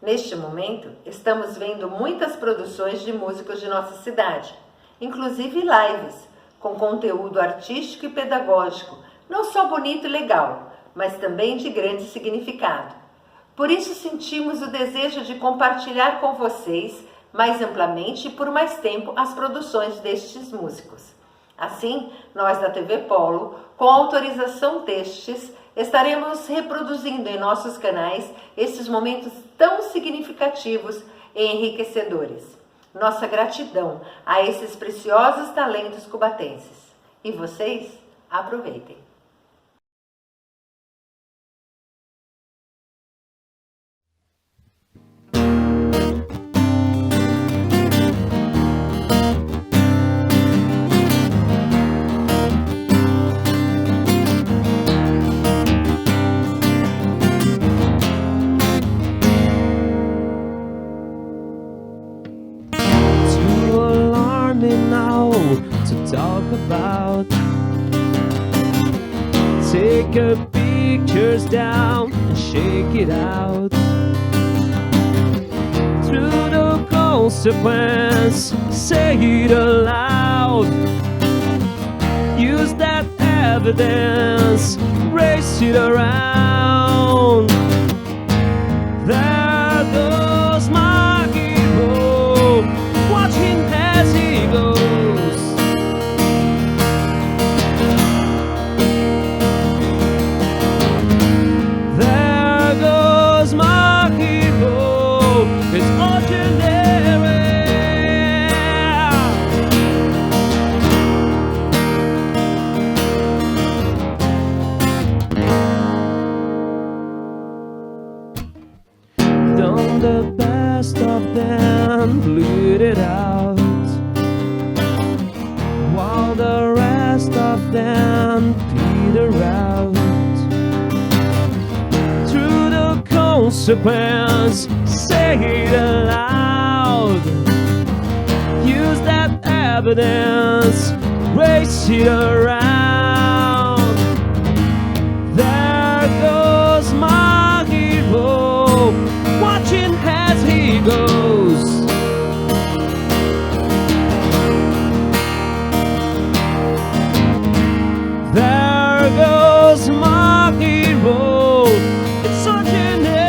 Neste momento, estamos vendo muitas produções de músicos de nossa cidade, inclusive lives, com conteúdo artístico e pedagógico, não só bonito e legal, mas também de grande significado. Por isso sentimos o desejo de compartilhar com vocês mais amplamente e por mais tempo as produções destes músicos. Assim, nós da TV Polo, com autorização destes, estaremos reproduzindo em nossos canais esses momentos tão significativos e enriquecedores. Nossa gratidão a esses preciosos talentos cubatenses. E vocês, aproveitem! To talk about, take your pictures down and shake it out. Through the consequence, say it aloud. Use that evidence, race it around. There goes my hero, watch him as he goes. The best of them bleed it out, while the rest of them peter out. Through the consequence, say it aloud. Use that evidence, race it around. There goes my hero, watching as he goes. There goes my hero, it's so generic.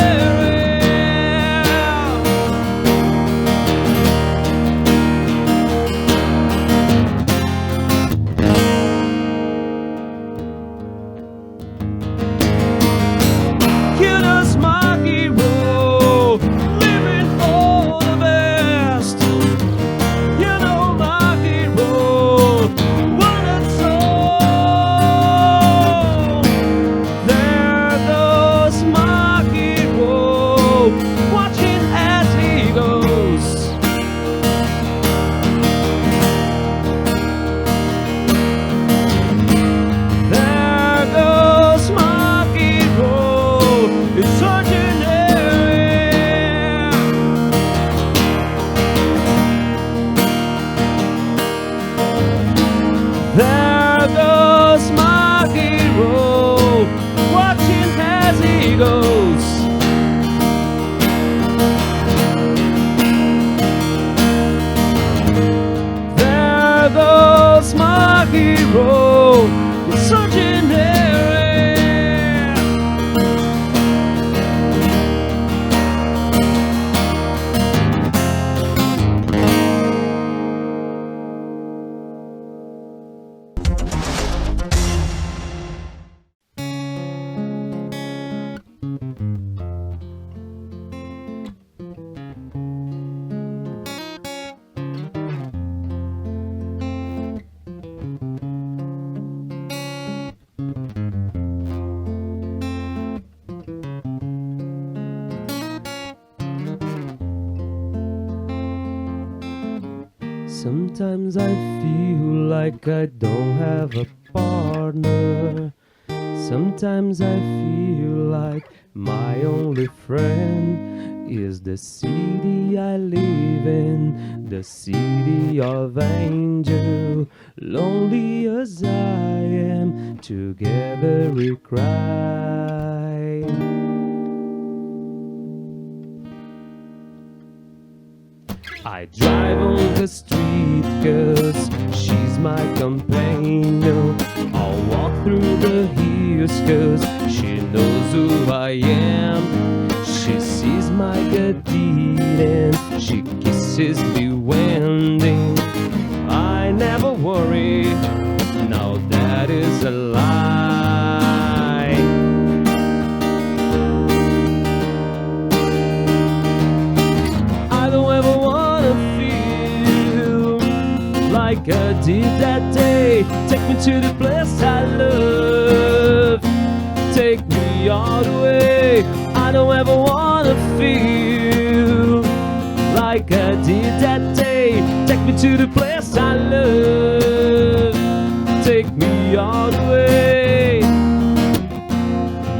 You know my hero, living all the best. You know my hero, one and soul. There goes my hero, watching as he goes. There goes my hero, it's so generic. There goes my hero, watching as he goes. There goes my hero, it's so generic. Sometimes I feel like I don't have a partner. Sometimes I feel like my only friend is the city I live in, the city of angel. Lonely as I am, together we cry. I drive on the street 'cause she's my companion. I'll walk through the hills 'cause she knows who I am. She sees my good deed and she kisses me wending. I never worry, now that is a lie. I don't ever wanna feel like I did that day. Take me to the place I love, take me all the way. I don't ever wanna feel like I did that day. Take me to the place I love, take me all the way.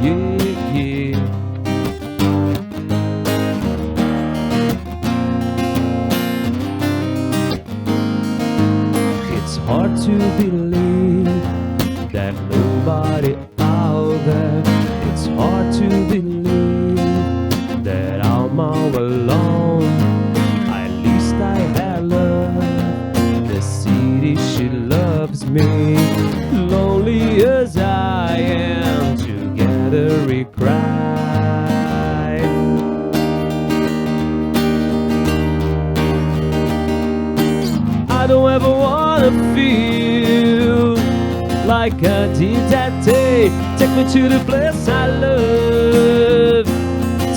Yeah, yeah. It's hard to believe that nobody out there. It's hard to believe that I'm all alone. At least I had love. The city, she loves me. Lonely as I am, together we cry. I don't ever wanna feel like I did that day. Take me to the place I love,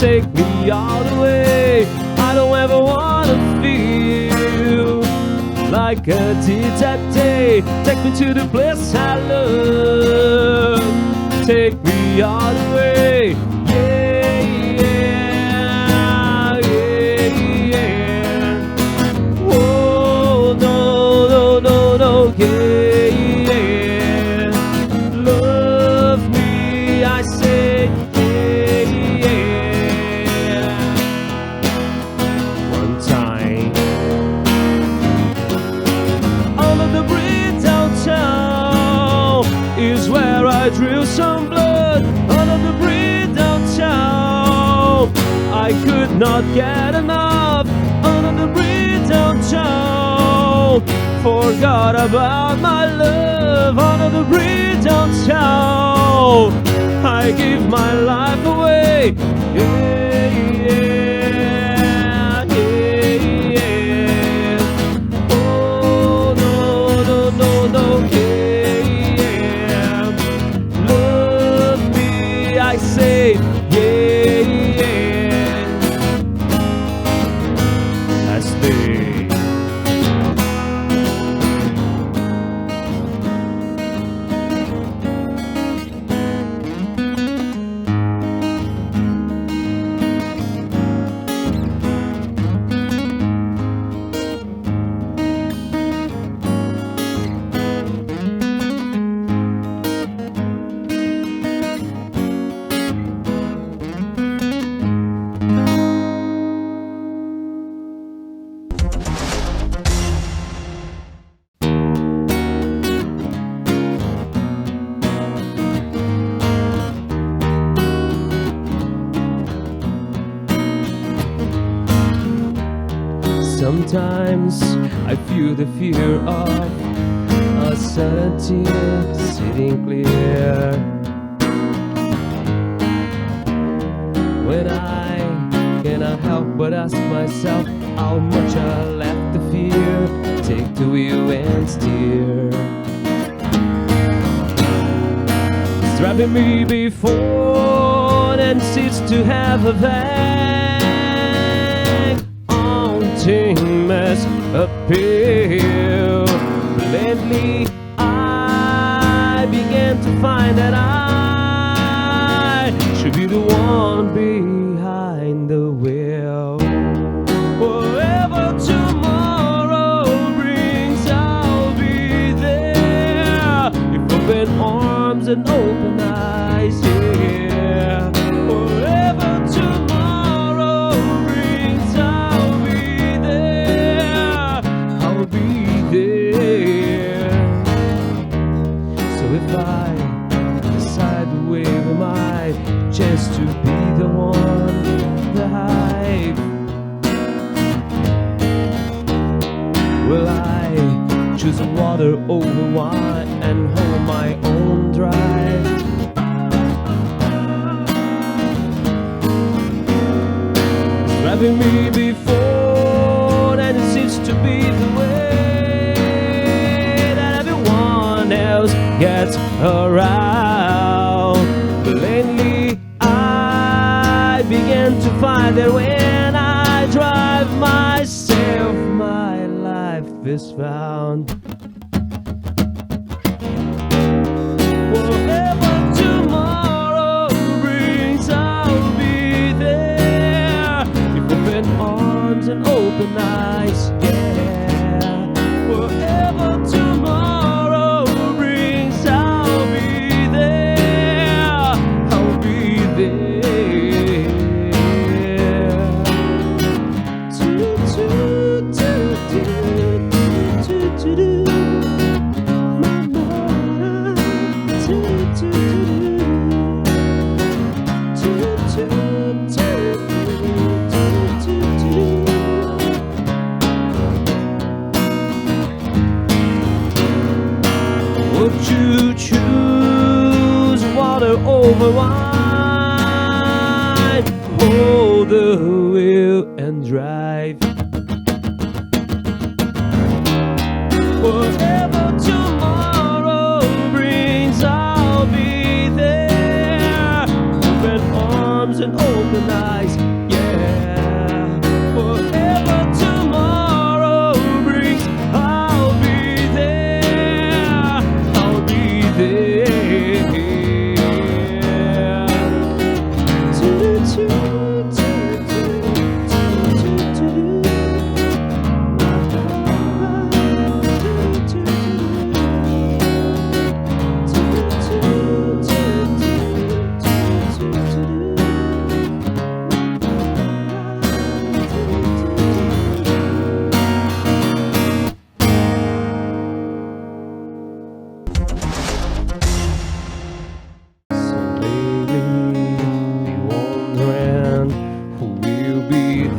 take me all the way. I don't ever wanna feel like I did that day. Take me to the place I love, take me all the way. Yeah, yeah, yeah, yeah. Oh, no, no, no, no, yeah, yeah. Love me, I say, yeah, yeah. One time, under the bridge downtown is where I drew some blood. Under the bridge downtown, I could not get enough. Under the bridge downtown, forgot about my love. Under the bridge downtown, I give my life away. Yeah, yeah, yeah, yeah. Oh, no, no, no, no, yeah, yeah. Love me, I say, yeah, yeah. That's me. Sometimes I feel the fear of a certainty sitting clear. When I cannot help but ask myself how much I left to fear. Take the wheel and steer. It's driving me before and seems to have a vague mess appeal. Lately I began to find that I should be the one behind the wheel. Wherever tomorrow brings, I'll be there. If open arms and open eyes, yeah. Wherever tomorrow brings, I'll be there. I'll be there. So if I decide to wave my chance to be the one, the hype, choose water over wine and hold my own drive. It's driving me before, and it seems to be the way that everyone else gets around. But lately I began to find that when I drive myself, my life is found. Whatever tomorrow brings, I'll be there with open arms and open eyes, yeah. Whatever tomorrow brings, I'll be there, I'll be there. Would you choose water over wine? Hold the wheel and drive. Whatever tomorrow brings, I'll be there. Open arms and open eyes, yeah. Whatever tomorrow brings, I'll be there, I'll be there.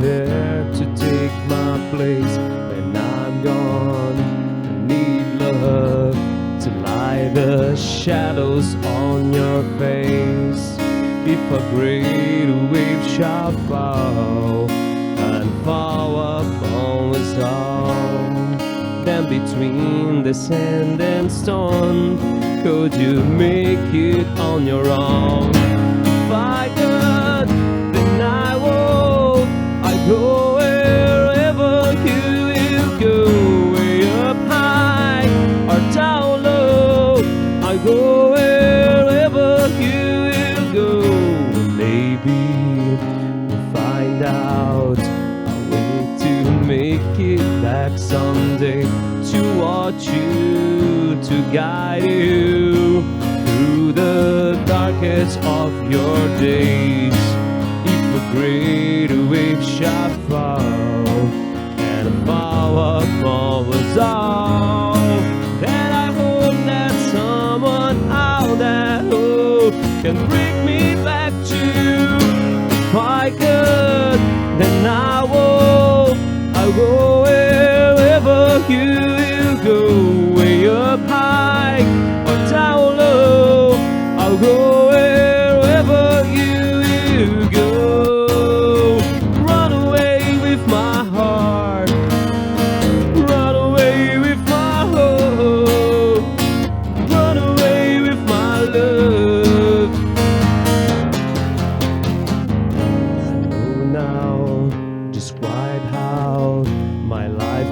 There to take my place when I'm gone. I need love to light the shadows on your face. If a great wave shall fall and fall upon us all, then between the sand and stone, could you make it on your own? If I could, then I would. I go wherever you will go, way up high or down low. I go wherever you will go. Maybe we'll find out a way to make it back someday, to watch you, to guide you through the darkest of your days. Great wave shall fall and fall upon us all. And I hope that someone out there who can bring me back to you. If I could, then I will. I'll go wherever you will go, way up high or down low. I'll go wherever you will go.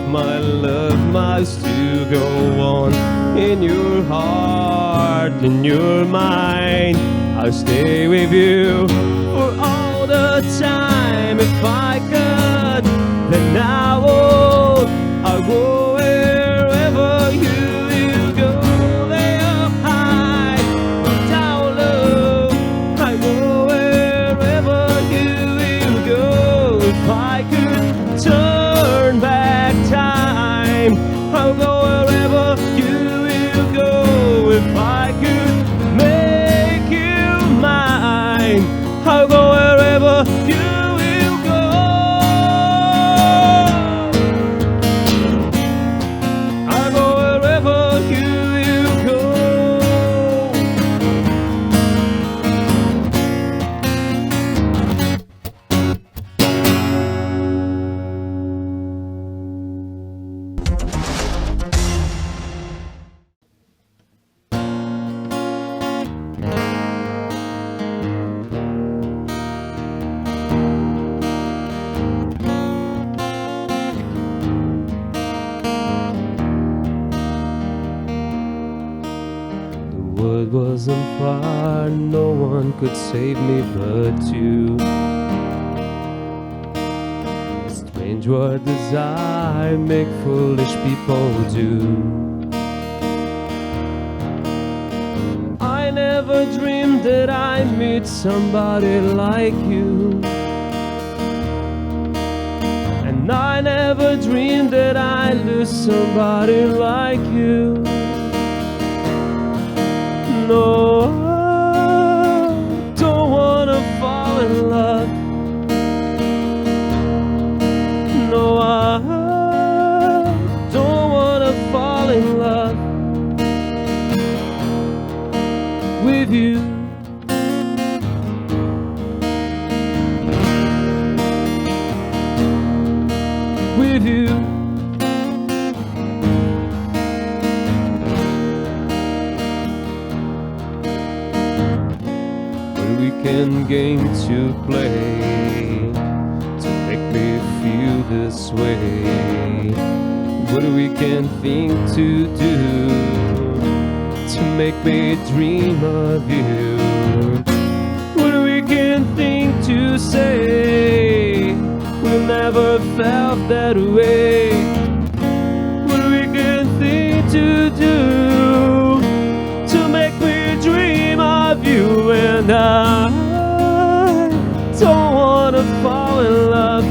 My love must to go on in your heart, in your mind. I'll stay with you for all the time. If I could, then I would. I'll go wherever you will go, way up high or down low. I go wherever you will go. If I could turn back time, I'll go wherever you will go. If I could make you mine, I'll go wherever you will go. was on fire, no one could save me but you. Strange what desire make foolish people do. I never dreamed that I'd meet somebody like you, and I never dreamed that I'd lose somebody like you. No, I don't wanna fall in love. No, I don't wanna fall in love with you. With you. But we can game to play to make me feel this way. What we can think to do to make me dream of you. What we can think to say, we never felt that way. What we can think to do to make me dream of you. And I don't wanna fall in love.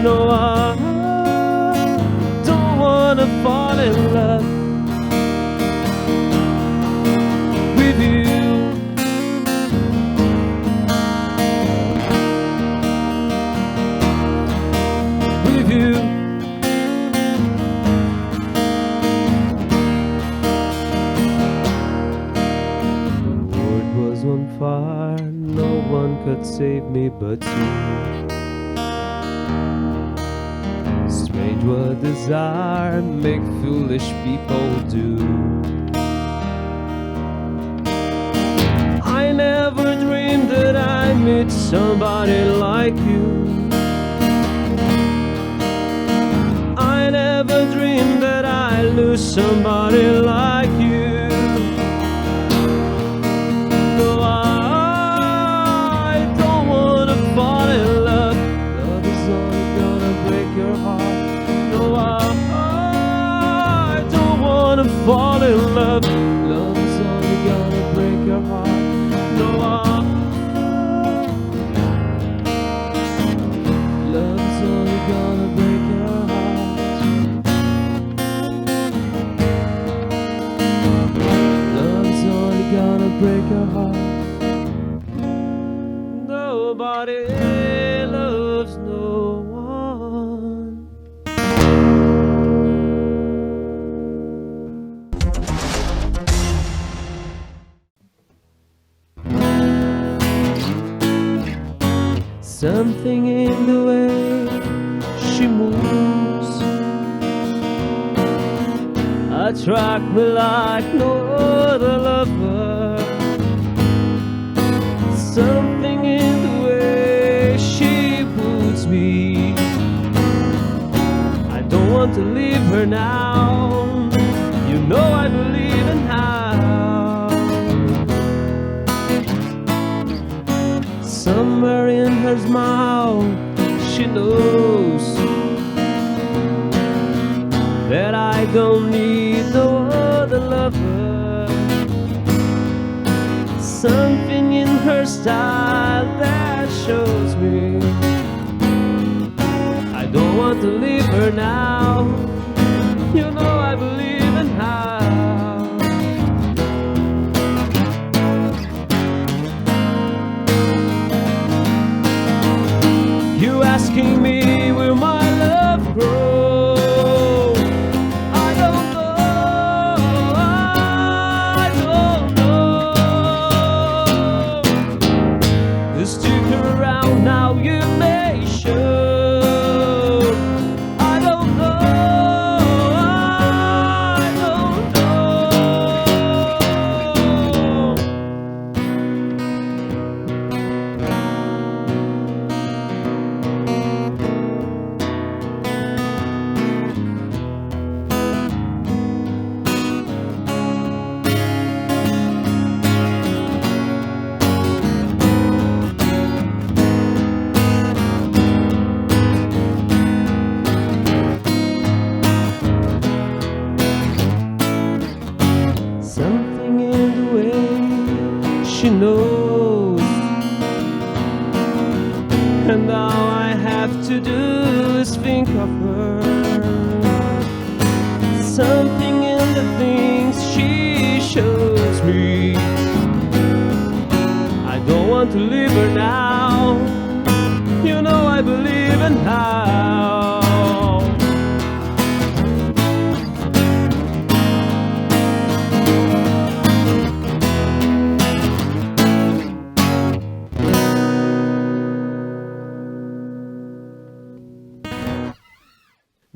No, I don't wanna fall in love with you. With you. The world was on fire, no one could save me but you. Strange what desire make foolish people do. I never dreamed that I'd meet somebody like you. I never dreamed that I'd lose somebody like you. No, I don't wanna fall in love. Love is only gonna break your heart. No, I don't wanna fall in love. Love is only gonna break your heart. No, love is only gonna break your heart. Love is only gonna break your heart. Nobody loves no one. Something in the way she moves attract me like no other lover. Something in the way she puts me. I don't want to leave her now. You know I believe in how. Somewhere in her smile she knows that I don't need no other lover. Something in her style that shows me I don't want to leave her now. You know I believe in how. You asking me will my love grow? I don't know. Stick around now, you may show. I don't know. to do is think of her. Something in the things she shows me. I don't want to leave her now. You know I believe in how.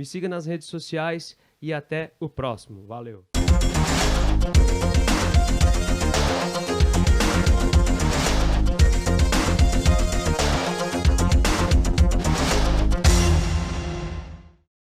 Me siga nas redes sociais e até o próximo. Valeu!